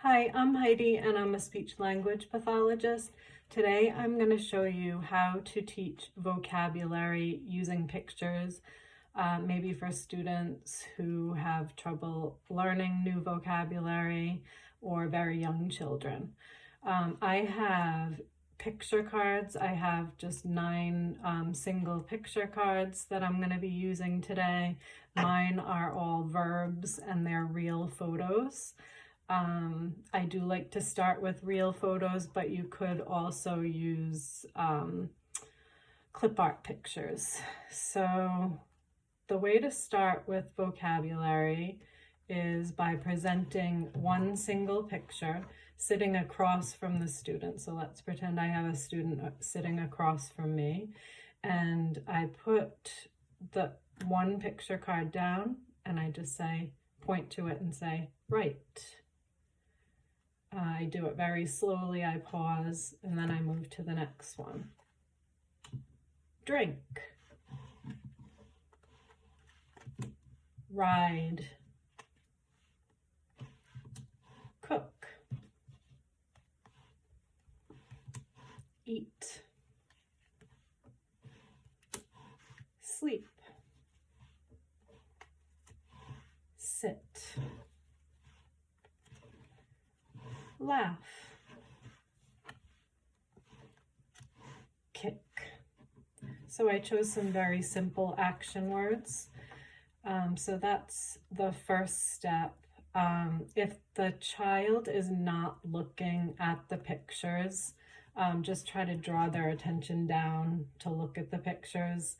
Hi, I'm Heidi and I'm a speech language pathologist. Today I'm going to show you how to teach vocabulary using pictures, maybe for students who have trouble learning new vocabulary or very young children. I have picture cards. I have just 9 single picture cards that I'm going to be using today. Mine are all verbs and they're real photos. I do like to start with real photos, but you could also use clip art pictures. So the way to start with vocabulary is by presenting one single picture sitting across from the student. So let's pretend I have a student sitting across from me, and I put the one picture card down and I just say, point to it and say, write. I do it very slowly, I pause, and then I move to the next one. Drink. Ride. Cook. Eat. Sleep. Sit. Laugh. Kick. So I chose some very simple action words. So that's the first step. If the child is not looking at the pictures, just try to draw their attention down to look at the pictures.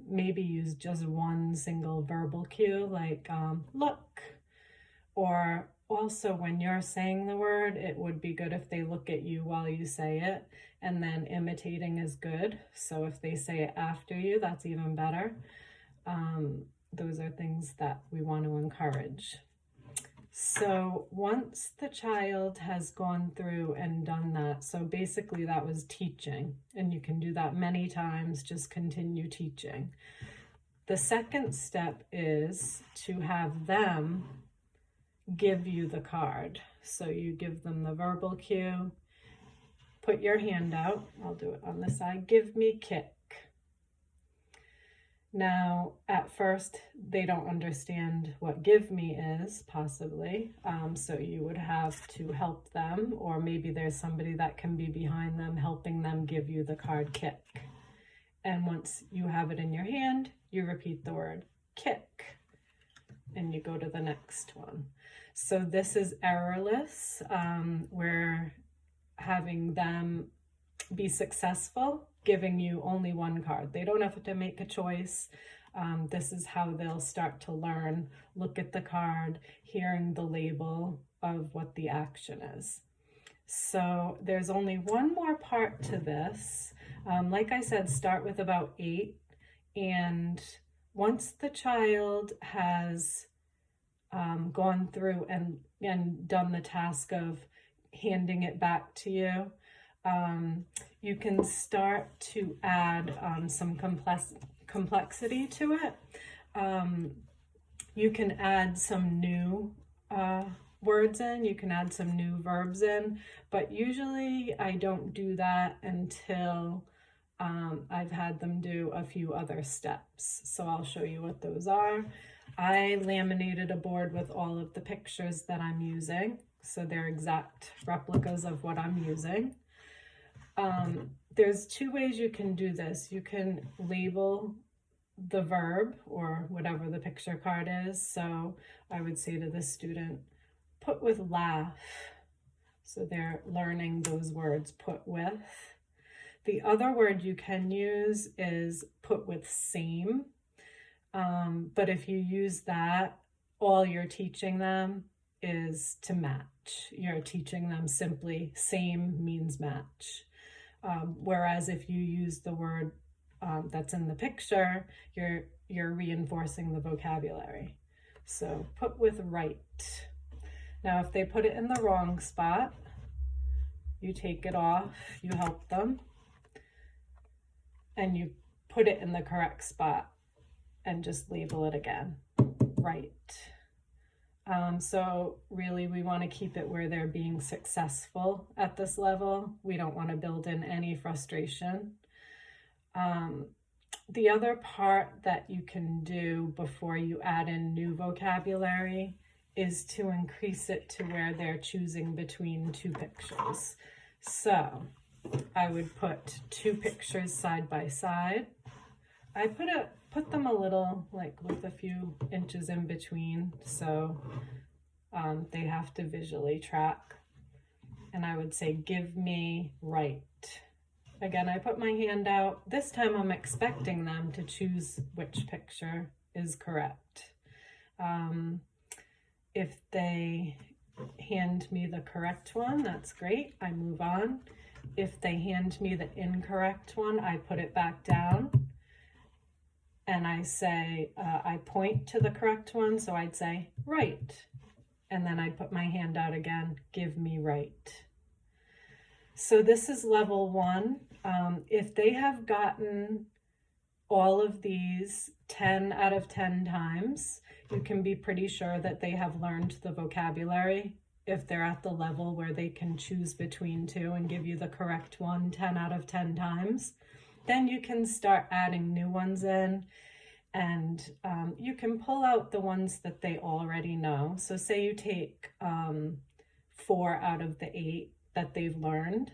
Maybe use just one single verbal cue like look, or also when you're saying the word, it would be good if they look at you while you say it, and then imitating is good. So if they say it after you, that's even better. Those are things that we want to encourage. So once the child has gone through and done that, so basically that was teaching, and you can do that many times, just continue teaching. The second step is to have them give you the card. So you give them the verbal cue, put your hand out, I'll do it on this side, give me kick. Now, at first, they don't understand what give me is, possibly, so you would have to help them, or maybe there's somebody that can be behind them helping them give you the card kick. And once you have it in your hand, you repeat the word kick, and you go to the next one. So this is errorless. We're having them be successful, giving you only one card. They don't have to make a choice. This is how they'll start to learn. Look at the card, hearing the label of what the action is. So there's only one more part to this. Like I said, start with about 8. And once the child has gone through and done the task of handing it back to you, you can start to add some complexity to it. You can add some new words in, you can add some new verbs in, but usually I don't do that until I've had them do a few other steps. So I'll show you what those are. I laminated a board with all of the pictures that I'm using, so they're exact replicas of what I'm using. There's 2 ways you can do this. You can label the verb or whatever the picture card is. So I would say to the student, put with laugh. So they're learning those words, put with. The other word you can use is put with same. But if you use that, all you're teaching them is to match. You're teaching them simply same means match. Whereas if you use the word that's in the picture, you're reinforcing the vocabulary. So put with right. Now if they put it in the wrong spot, you take it off, you help them, and you put it in the correct spot and just label it again, right. So really we want to keep it where they're being successful at this level. We don't want to build in any frustration. The other part that you can do before you add in new vocabulary is to increase it to where they're choosing between two pictures. So I would put two pictures side by side. I put them a little, like with a few inches in between, so they have to visually track. And I would say, give me right. Again, I put my hand out. This time I'm expecting them to choose which picture is correct. If they hand me the correct one, that's great. I move on. If they hand me the incorrect one, I put it back down. And I say, I point to the correct one, so I'd say, right. And then I'd put my hand out again, give me right. So this is level 1. If they have gotten all of these 10 out of 10 times, you can be pretty sure that they have learned the vocabulary. If they're at the level where they can choose between two and give you the correct one 10 out of 10 times, then you can start adding new ones in, and you can pull out the ones that they already know. So say you take 4 out of the 8 that they've learned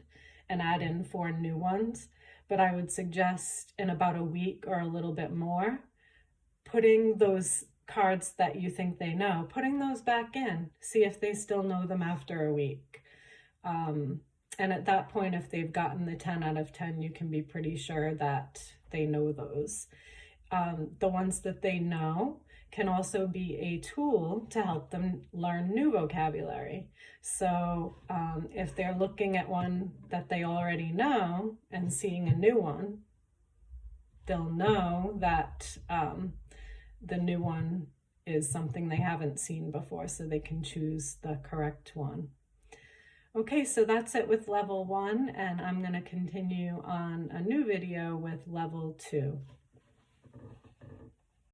and add in 4 new ones. But I would suggest in about a week or a little bit more, putting those cards that you think they know, putting those back in, see if they still know them after a week. And at that point, if they've gotten the 10 out of 10, you can be pretty sure that they know those. The ones that they know can also be a tool to help them learn new vocabulary. So if they're looking at one that they already know and seeing a new one, they'll know that the new one is something they haven't seen before, so they can choose the correct one. Okay, so that's it with level 1, and I'm going to continue on a new video with level 2.